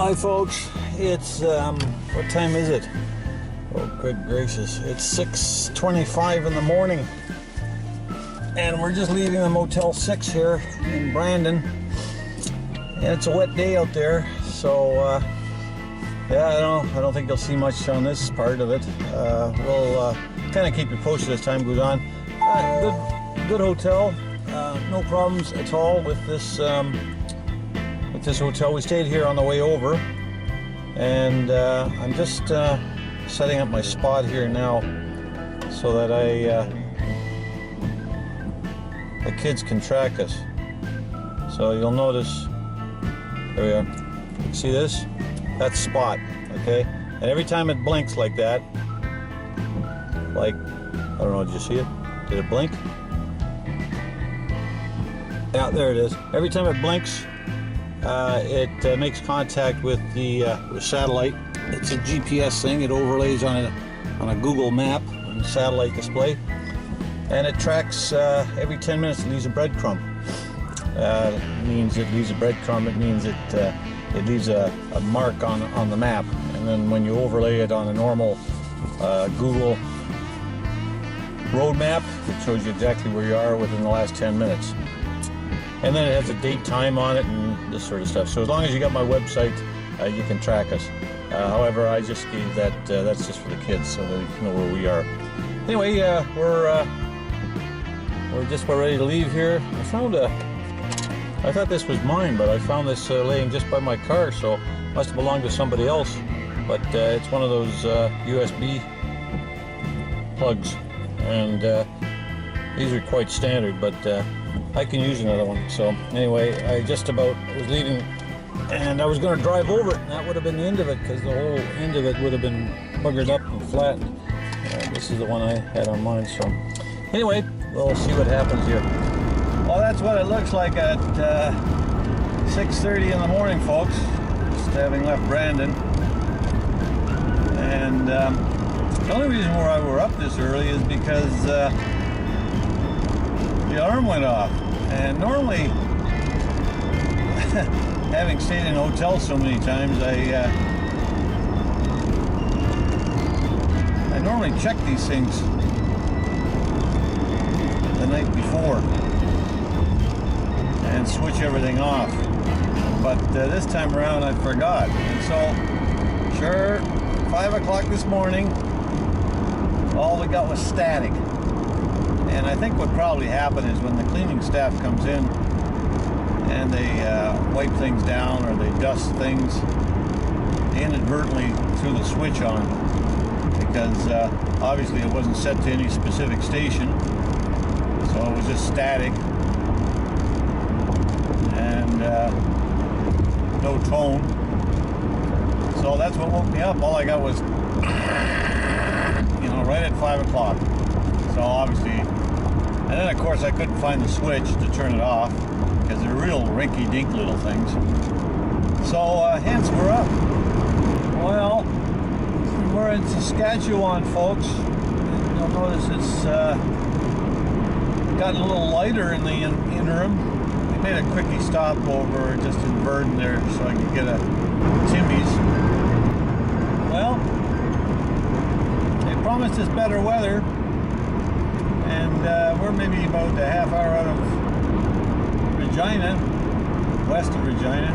Hi folks, it's what time is it? Oh good gracious, it's 6:25 in the morning and we're just leaving the Motel 6 here in Brandon, and it's a wet day out there, so yeah, I don't think you'll see much on this part of it. We'll kind of keep you posted as time goes on. Good hotel, no problems at all with this hotel. We stayed here on the way over, and I'm just setting up my spot here now so that the kids can track us. So you'll notice, there we are. See this? That's spot, okay? And every time it blinks like that, like, I don't know, did you see it? Did it blink? Yeah, there it is. Every time it blinks, it makes contact with the satellite. It's a GPS thing. It overlays on a Google map on the satellite display, and it tracks every 10 minutes. It leaves a breadcrumb. It means it leaves a breadcrumb. It means it leaves a mark on the map, and then when you overlay it on a normal Google road map, it shows you exactly where you are within the last 10 minutes. And then it has a date, time on it, and this sort of stuff. So as long as you got my website, you can track us. However, I just gave that, that's just for the kids, so that you can know where we are. Anyway, we're just about ready to leave here. I thought this was mine, but I found this laying just by my car, so it must have belonged to somebody else. But it's one of those USB plugs, and these are quite standard, but I can use another one. So anyway, I just about was leaving, and I was going to drive over it, and that would have been the end of it, because the whole end of it would have been buggered up and flattened. This is the one I had on mine. So anyway, we'll see what happens here. Well, that's what it looks like at 6:30 in the morning, folks, just having left Brandon. And the only reason why we're up this early is because the alarm went off. And normally, having stayed in hotels so many times, I normally check these things the night before and switch everything off. But this time around I forgot. And so, sure, 5 o'clock this morning, all we got was static. And I think what probably happened is when the cleaning staff comes in and they wipe things down or they dust things, they inadvertently threw the switch on, because obviously it wasn't set to any specific station, so it was just static and no tone. So that's what woke me up. All I got was, right at 5 o'clock. So obviously, and then of course I couldn't find the switch to turn it off, because they're real rinky-dink little things. So hence we're up. Well, we're in Saskatchewan, folks. You'll notice it's gotten a little lighter in the interim. We made a quickie stop over just in Verdon there so I could get a Timmy's. Well, they promised us better weather, and we're maybe about a half hour out of Regina, west of Regina.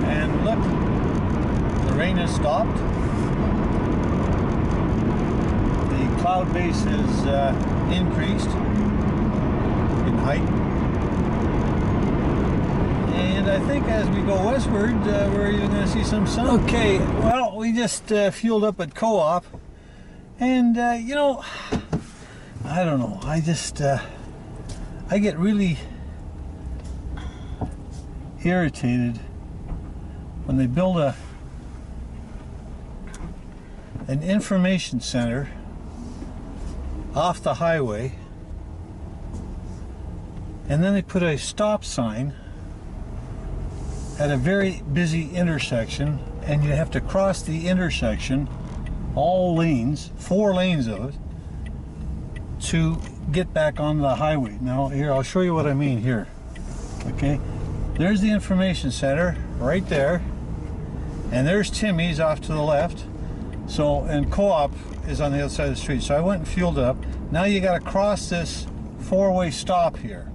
And look, the rain has stopped. The cloud base has increased in height. And I think as we go westward, we're even going to see some sun. Okay, well, we just fueled up at Co-op. And, I don't know, I get really irritated when they build an information center off the highway, and then they put a stop sign at a very busy intersection, and you have to cross the intersection, all lanes, 4 lanes of it, to get back on the highway. Now here, I'll show you what I mean here. Okay, there's the information center right there, and there's Timmy's off to the left. So, and Co-op is on the other side of the street. So I went and fueled it up. Now you got to cross this four-way stop here.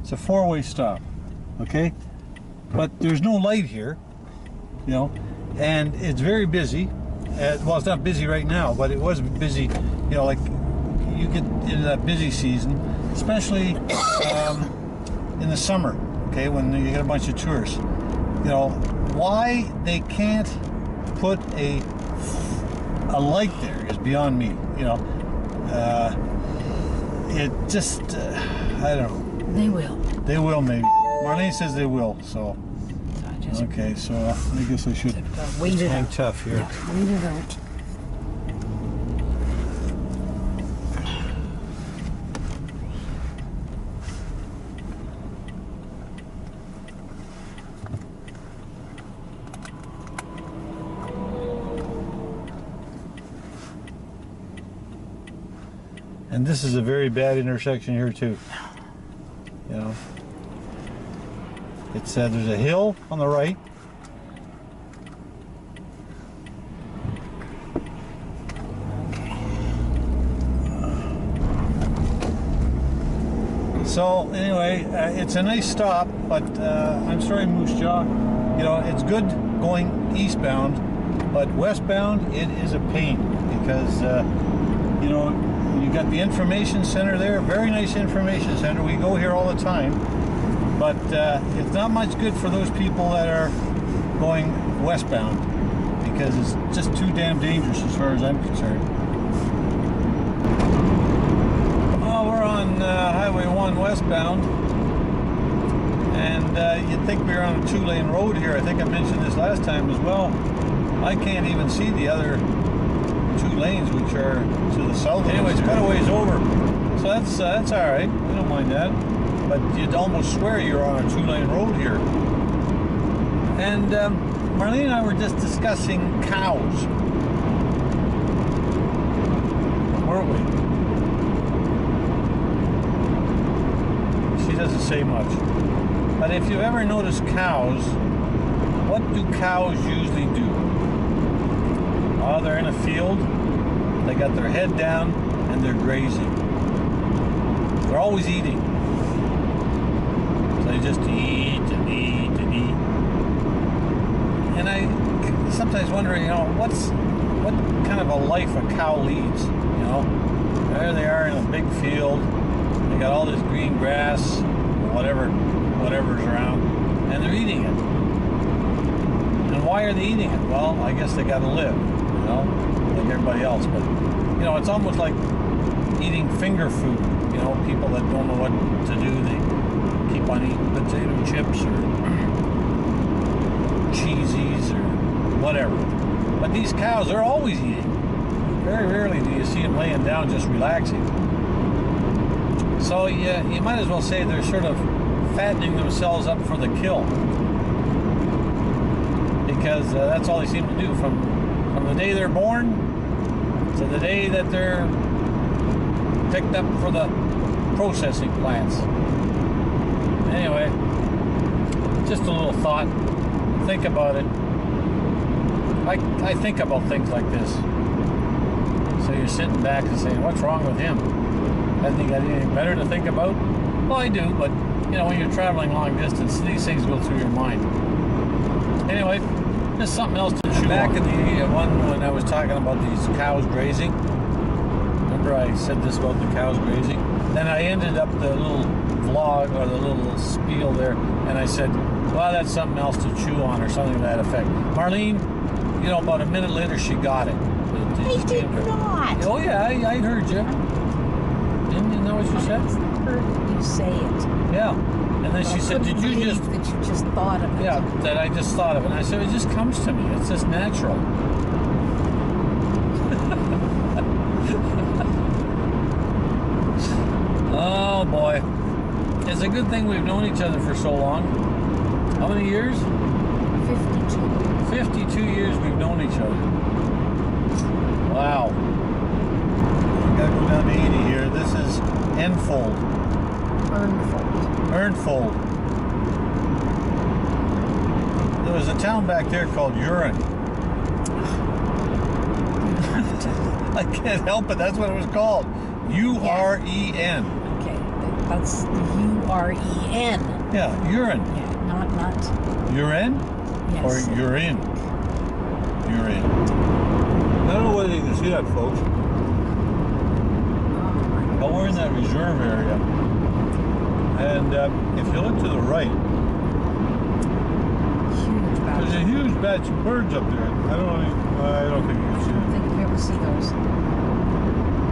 It's a four-way stop, okay? But there's no light here, you know, and it's very busy. Well, it's not busy right now, but it was busy, you know, like you get into that busy season, especially in the summer, okay, when you get a bunch of tourists. You know, why they can't put a light there is beyond me, you know. It just, I don't know. They will. They will, maybe. Marlene says they will, so. Okay, so I guess I should wait it hang out. tough here. Yeah, wait it out. And this is a very bad intersection here too. You know, it's there's a hill on the right. So anyway, it's a nice stop, but I'm sorry, Moose Jaw. You know, it's good going eastbound, but westbound it is a pain because you know, you got the information center there, very nice information center. We go here all the time, but it's not much good for those people that are going westbound because it's just too damn dangerous as far as I'm concerned. Well, we're on Highway 1 westbound, and you'd think we were on a two-lane road here. I think I mentioned this last time as well. I can't even see the other two lanes, which are to the south. Anyways, cut a ways over, so that's all right. We don't mind that. But you'd almost swear you're on a two-lane road here. And Marlene and I were just discussing cows, weren't we? She doesn't say much. But if you've ever noticed cows, what do cows usually do? Oh, they're in a field, they got their head down, and they're grazing. They're always eating. So they just eat and eat and eat. And I sometimes wonder, you know, what kind of a life a cow leads, you know? There they are in a big field, they got all this green grass, whatever's around, and they're eating it. And why are they eating it? Well, I guess they gotta live. You know, like everybody else, but you know, it's almost like eating finger food. You know, people that don't know what to do, they keep on eating potato chips or cheesies or whatever. But these cows, they're always eating. Very rarely do you see them laying down just relaxing. So you might as well say they're sort of fattening themselves up for the kill, because that's all they seem to do from the day they're born to the day that they're picked up for the processing plants. Anyway, just a little thought. Think about it. I think about things like this. So you're sitting back and saying, what's wrong with him? Hasn't he got anything better to think about? Well, I do, but you know, when you're traveling long distance, these things go through your mind. Anyway, there's something else to chew back on. In the one when I was talking about these cows grazing. Remember I said this about the cows grazing? Then I ended up the little vlog or the little spiel there, and I said, well, that's something else to chew on or something to that effect. Marlene, you know, about a minute later she got it. I did not. Oh yeah, I heard you. Didn't you know what you said? I heard you say it. Yeah. And then she said, did you just... that you just thought of it. Yeah, that I just thought of it. And I said, it just comes to me. It's just natural. Oh, boy. It's a good thing we've known each other for so long. How many years? 52. 52 years we've known each other. Wow. We gotta go down to 80 here. This is Enfold. Ernfold. was a town back there called Uren. I can't help it. That's what it was called. U-R-E-N. Okay, that's U-R-E-N. Yeah, Uren. Yeah, not. Uren? Yes. Or Urin? Urin. I don't know whether you can see that, folks. But we're in that reserve area. And if you look to the right, Huge batch. there's a huge batch of birds up there. I don't think you can see I don't it. think we ever see those.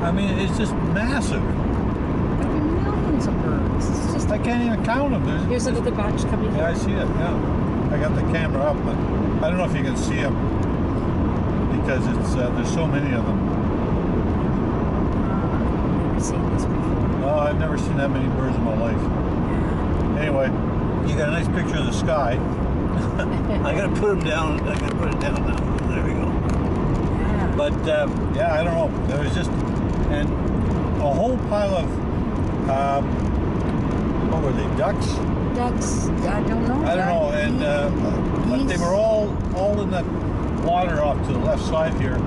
I mean, it's just massive. There'll be millions of birds. It's just I can't even count them. here's another batch coming. Yeah, I see it. Yeah, I got the camera up, but I don't know if you can see them because it's there's so many of them. I've never seen this before. Oh, I've never seen that many birds in my life. Anyway, you got a nice picture of the sky. I gotta put them down. I gotta put it down now. There we go. Yeah. But yeah, I don't know. There was just and a whole pile of what were they? Ducks? Ducks, I don't know. I don't know. And but they were all in that water off to the left side here.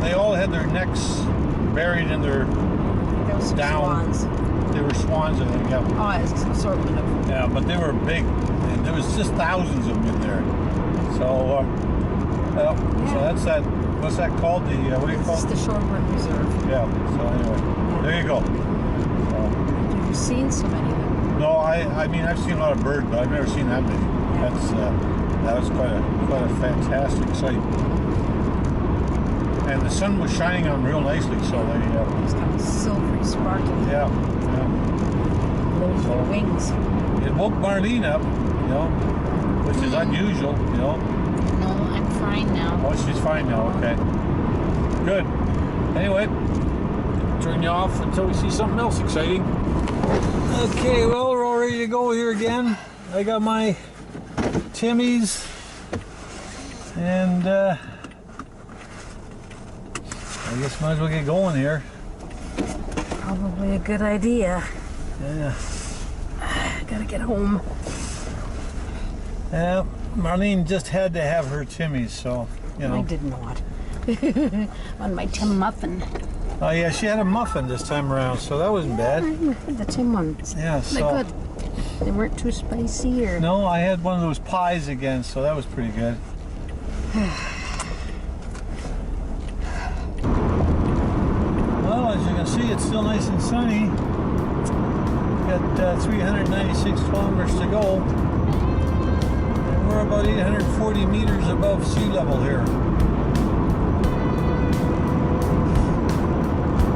They all had their necks buried in their Those down. swans. They were swans, I think. Yeah. Oh, it's an assortment of. Yeah, but they were big, and there was just thousands of them in there. So, so that's that. What's that called? The what do you call This is it? the Shorebird Reserve. Yeah. So anyway, there you go. So, You've seen so many of them. no, I mean I've seen a lot of birds, but I've never seen that many. That was quite a fantastic sight. And the sun was shining on them real nicely, so they It's kind of silvery, sparkly. yeah. Those So- wings. It woke Marlene up, you know, which is unusual, you know. No, I'm fine now. Oh, she's fine now, okay. Good. Anyway, turn you off until we see something else exciting. Okay, well, we're all ready to go here again. I got my Timmy's, and I guess might as well get going here. Probably a good idea. Yeah. Gotta get home. Yeah, Marlene just had to have her Timmy's, so, you know. I did not. On my Tim muffin. Oh, yeah, she had a muffin this time around, so that wasn't bad. I had the Tim ones. Yeah, They're so. good. They weren't too spicy or. No, I had one of those pies again, so that was pretty good. Well, as you can see, it's still nice and sunny. Got 396 kilometers to go. And we're about 840 meters above sea level here.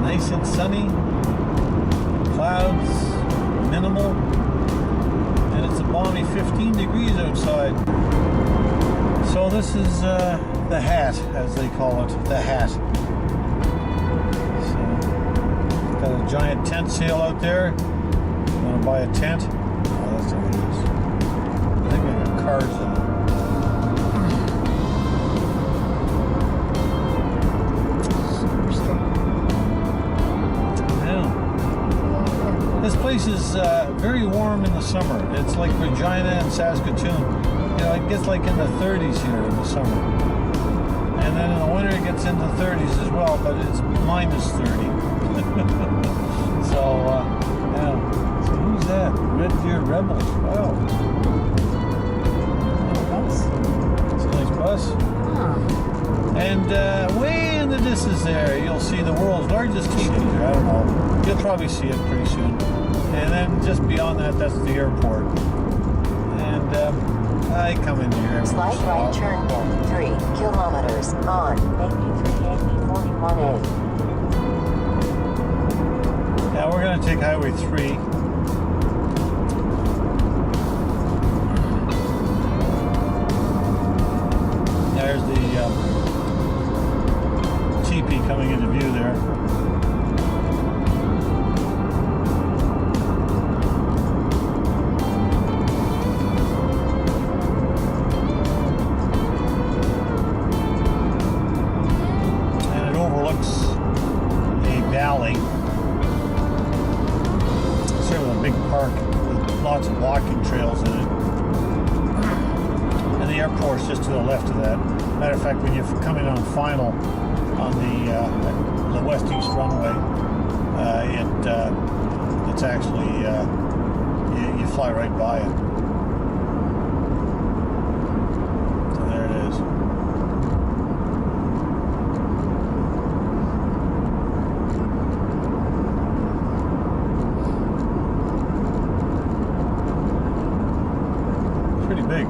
Nice and sunny. Clouds, minimal. And it's a balmy 15 degrees outside. So this is the hat, as they call it, the hat. So, got a giant tent sail out there. You want to buy a tent? Oh, that's what it is. I think we got cars in it. Super strong. Yeah. This place is very warm in the summer. It's like Regina and Saskatoon. You know, it gets like in the 30s here in the summer. And then in the winter it gets into the 30s as well, but it's minus 30. So, yeah. So who's that? Red Deer Rebels. Wow. It's a nice bus. And way in the distance there, you'll see the world's largest teenager. I don't know. You'll probably see it pretty soon. And then just beyond that, that's the airport. And I come in here. Slight right turn in 3 kilometers on AP 41A. Yeah, we're going to take Highway 3. There's the teepee coming into view there. And it overlooks a valley. Sort of a big park with lots of walking trails in it. And the airport's just to the left of that. Matter of fact, when you come in on final on the west-east runway, it's actually you fly right by it. So there it is. Pretty big.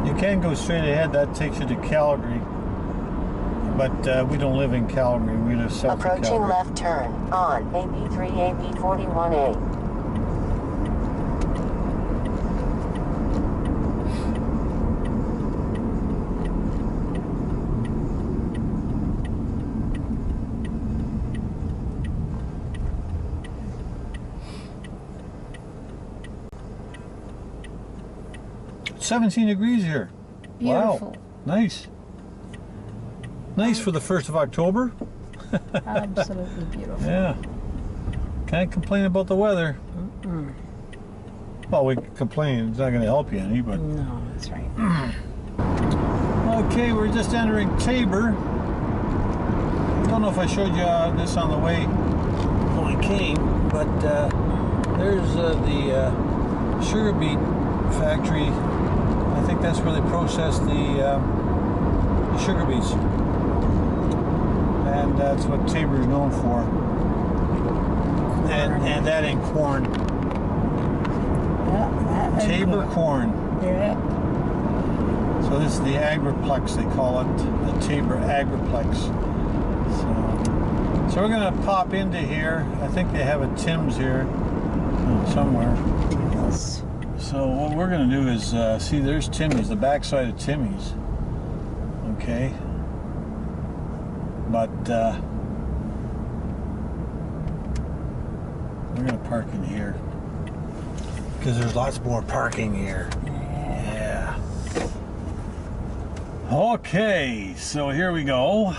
You can go straight ahead. That takes you to Calgary. But we don't live in Calgary. We live south of Calgary. Approaching left turn on AP3 AP41A. It's 17 degrees here. Beautiful. Wow. Nice. Nice for the 1st of October. Absolutely beautiful. Yeah. Can't complain about the weather. Well, we can complain. It's not going to help you any, but... No, that's right. Okay, we're just entering Tabor. Don't know if I showed you this on the way when I came, but there's the sugar beet factory. I think that's where they process the sugar beets. And that's what Tabor is known for. And that ain't corn. Yeah, Tabor corn. Yeah. So this is the agriplex, they call it, the Tabor agriplex. So we're gonna pop into here. I think they have a Tim's here somewhere. Yes. So what we're gonna do is see, there's Timmy's, the backside of Timmy's. Okay. But we're gonna park in here because there's lots more parking here. Yeah. Okay, so here we go.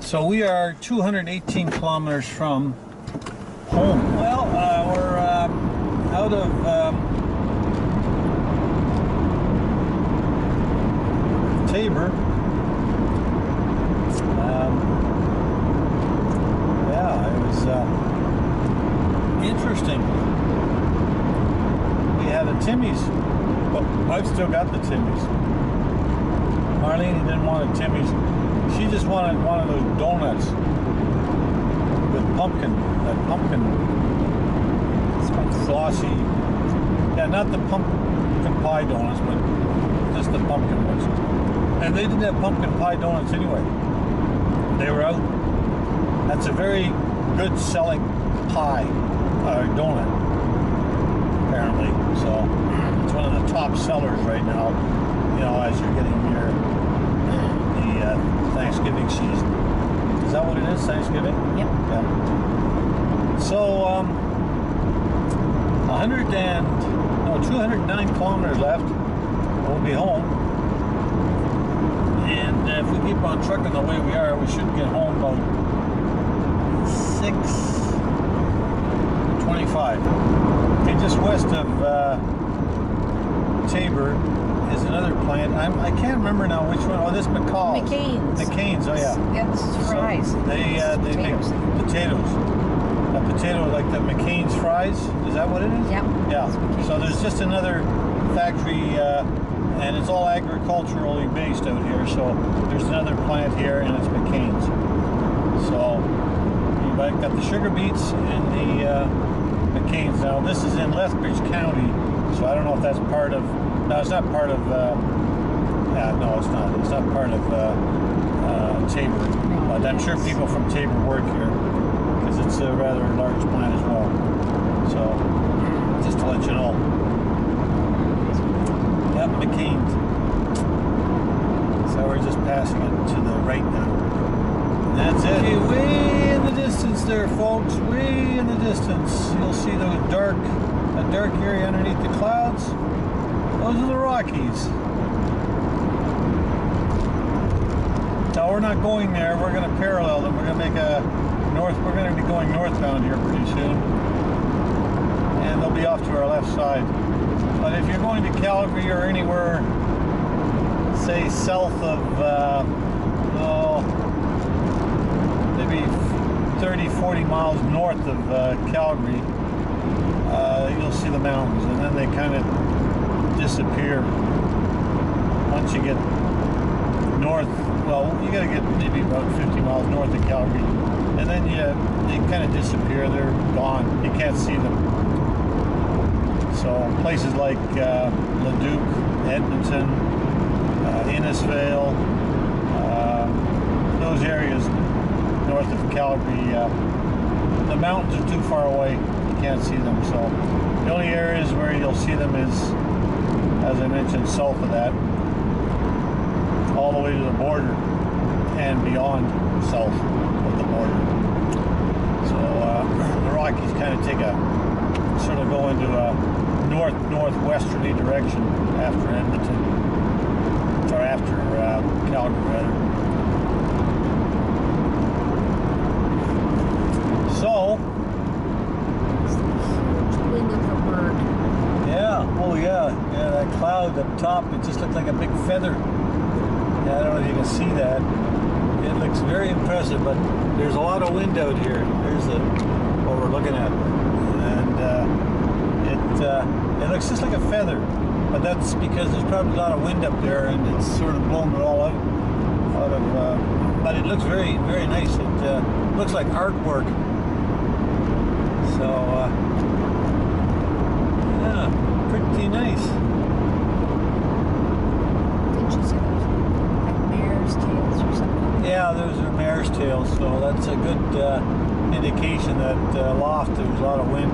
So we are 218 kilometers from home. Well, we're out of Tabor. Yeah, it was interesting. We had a Timmy's. Well, I've still got the Timmy's. Marlene didn't want a Timmy's. She just wanted one of those donuts with pumpkin, that pumpkin glossy. Yeah, not the pumpkin pie donuts, but just the pumpkin ones. And they didn't have pumpkin pie donuts anyway. They were out. That's a very good selling pie, donut, apparently. So it's one of the top sellers right now, you know, as you're getting near the Thanksgiving season. Is that what it is, Thanksgiving? Yep. Yeah. So 209 kilometers left. We'll be home. And if we keep on trucking the way we are, we should get home about 6:25. Okay, just west of Tabor is another plant. I can't remember now which one. Oh, this McCall's. McCain's. McCain's, oh yeah. Yeah, this is fries. So they make potatoes. A potato like the McCain's fries. Is that what it is? Yep. Yeah. So there's just another factory, and it's all agriculturally based out here. So there's another plant here, and it's McCain's. So you've got the sugar beets and the McCain's. Now this is in Lethbridge County, so I don't know if that's part of. No, it's not part of. No, it's not. It's not part of Tabor. But I'm sure people from Tabor work here because it's a rather large plant as well. So just to let you know. Yep, McCain's. So we're just passing it to the right now. And that's it. Okay, way in the distance there, folks. Way in the distance. You'll see those dark area underneath the clouds. Those are the Rockies. Now we're not going there. We're going to parallel them. We're going to make a north. We're going to be going northbound here pretty soon. they'll be off to our left side. But if you're going to Calgary or anywhere, say south of, maybe 30, 40 miles north of Calgary, you'll see the mountains, and then they kind of disappear once you get north. Well, you got to get maybe about 50 miles north of Calgary, and then they kind of disappear. They're gone. You can't see them. So places like Leduc, Edmonton, Innisfail, those areas north of Calgary, the mountains are too far away. You can't see them. So the only areas where you'll see them is, as I mentioned, south of that, all the way to the border and beyond south of the border. So the Rockies kind of take a sort of go into a northwesterly direction after Edmonton, or after Calgary rather. So It's the huge wing of the bird. yeah, oh yeah, that cloud up top, it just looks like a big feather. Yeah, I don't know if you can see that. It looks very impressive, but there's a lot of wind out here. There's what we're looking at, and it looks just like a feather. But that's because there's probably a lot of wind up there, and it's sort of blown it all out of. But it looks very, very nice. It looks like artwork. So yeah, pretty nice. Didn't you say those like mare's tails or something? Yeah, those are mare's tails, so that's a good indication that aloft there's a lot of wind.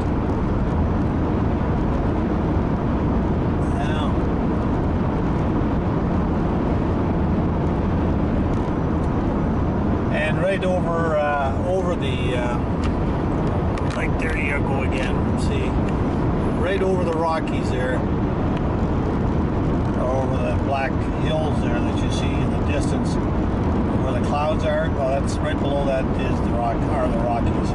Yeah. And right over the like there you go again. See, right over the Rockies there, over the black hills there that you see in the distance. Where the clouds are, well, that's right below that is the Rockies.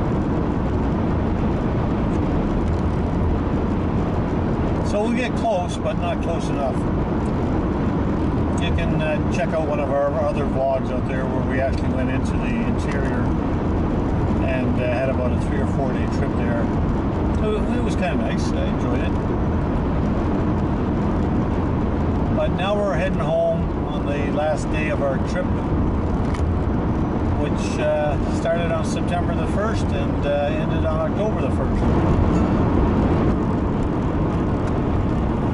So we'll get close, but not close enough. You can check out one of our other vlogs out there where we actually went into the interior and had about a 3 or 4 day trip there. So it was kind of nice. I enjoyed it. But now we're heading home on the last day of our trip, which started on September the 1st and ended on October the 1st.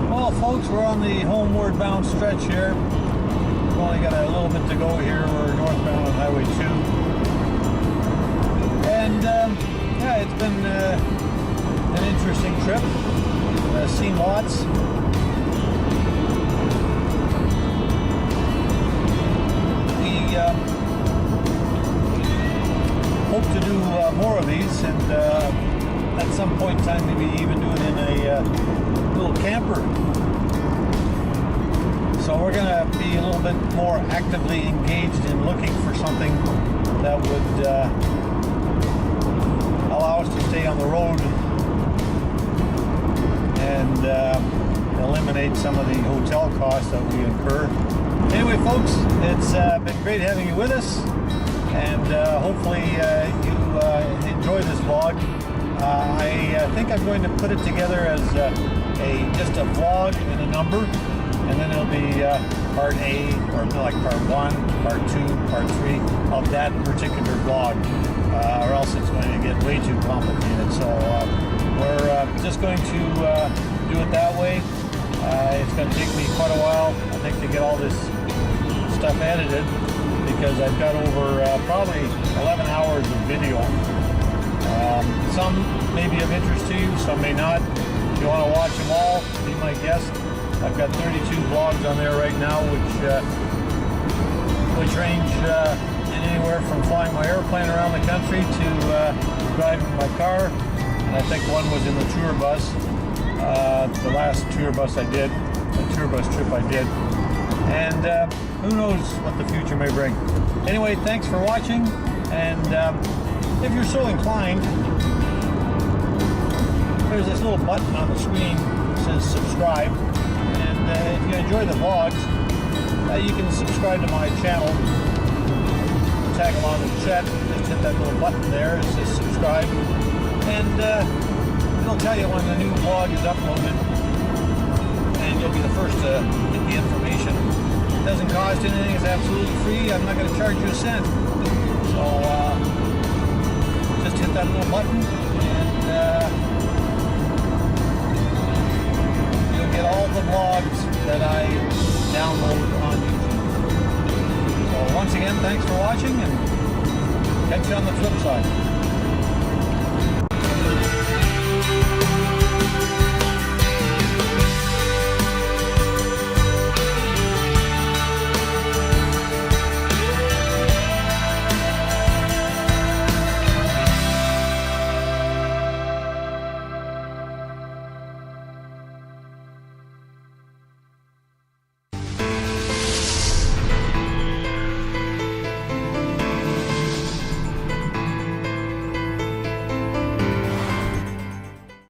Well, folks, we're on the homeward bound stretch here. We've only got a little bit to go here. We're northbound on Highway 2. And yeah, it's been an interesting trip. Seen lots. Hope to do more of these, and at some point in time maybe even do it in a little camper. So we're going to be a little bit more actively engaged in looking for something that would allow us to stay on the road and eliminate some of the hotel costs that we incur. Anyway, folks, it's been great having you with us, and hopefully you enjoy this vlog. I think I'm going to put it together as just a vlog and a number, and then it'll be part A, or like part 1, part 2, part 3 of that particular vlog, or else it's going to get way too complicated. So we're just going to do it that way. It's going to take me quite a while, I think, to get all this stuff edited, because I've got over probably 11 hours of video. Some may be of interest to you, some may not. If you want to watch them all, be my guest. I've got 32 vlogs on there right now, which range in anywhere from flying my airplane around the country to driving my car. And I think one was in the tour bus, the last tour bus I did, the tour bus trip I did. And who knows what the future may bring. Anyway, thanks for watching, and if you're so inclined, there's this little button on the screen that says subscribe. And if you enjoy the vlogs, you can subscribe to my channel. Tag along with Chet. Just hit that little button there. It says subscribe. And it'll tell you when the new vlog is uploaded. And you'll be the first to get the information. It doesn't cost anything. It's absolutely free. I'm not going to charge you a cent. So just hit that little button and you'll get all the vlogs that I download on YouTube. So once again, thanks for watching and catch you on the flip side.